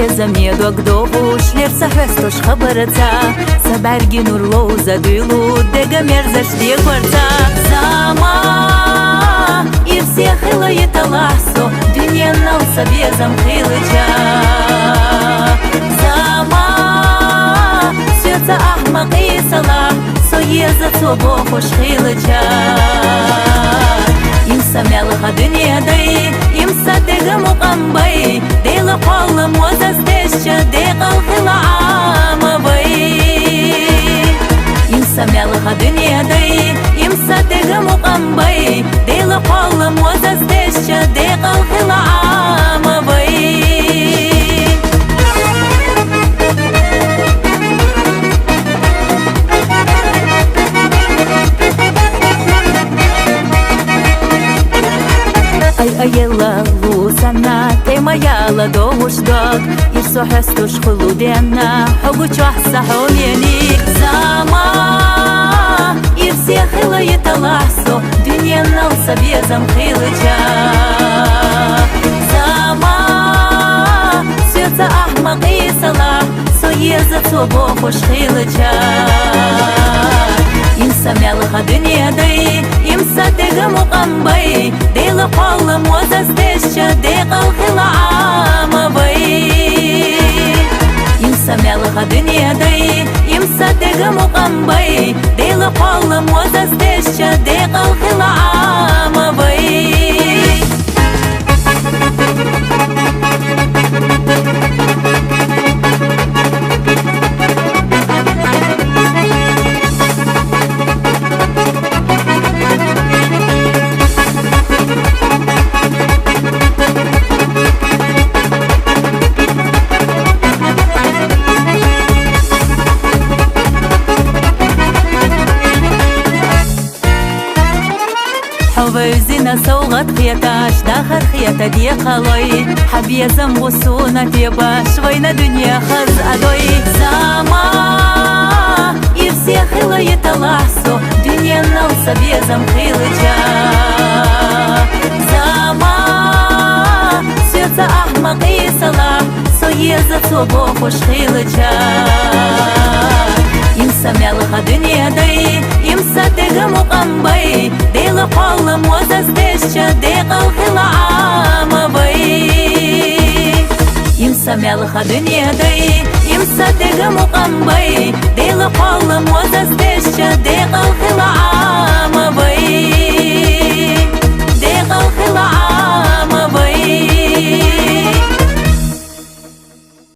زميد وقدوش لرسا حستوش خبرتا سبرگي نور لوزا ديلو دقا مرزش ديك ورتا زاما يرسي خلا يتلاحسو دنيا نوصا بيزم خيلجا زاما سيوتا أحمقي صلاح سويزا توبو خوش خيلجا يمسا ملخا دنيا دي يمسا دقا مقنبي ديلا قولم وزازدشا ديقا الخلا عامبي يمسا ملخا دنيا دي يمسا دقا مقنبي ديلا قولم وزازدشا ديقا الخلا عامبي Ayela lusana temayala dohushdog Irso hastush khuludena Huguchu ahsa homyeni Zama Irsi akhila yitalahso Dünya nalsa bezam khilja Zama Syotsa ahmaqi salah Soyeza tobo khosh khilja يمسا ملخا دنيا دي يمسا دقا مقنبي ديلا قولم وزازدشا ديقا الخلا عامبي يمسا ملخا دنيا دي يمسا دقا مقنبي ديلا قولم وزازدشا ديقا الخلا عامبي وزنا سوغت خيتاش داخل خيتا دي خلوي حبي زم غصونا تيباش وين دنيا خز أدوي زاما يرسي خلا يتلاحسو دنيا نوصا بيزم خيلجا زاما سيوتا أحمقي صلاح سويزا توبو خوش خيلجا يمسا ملخا دنيا دي يمسا دقا مقنبي ديلا قولم وزازدشا ديقا الخلا عامبي يمسا ملخا دنيا دي يمسا دقا مقنبي ديلا قولم وزازدشا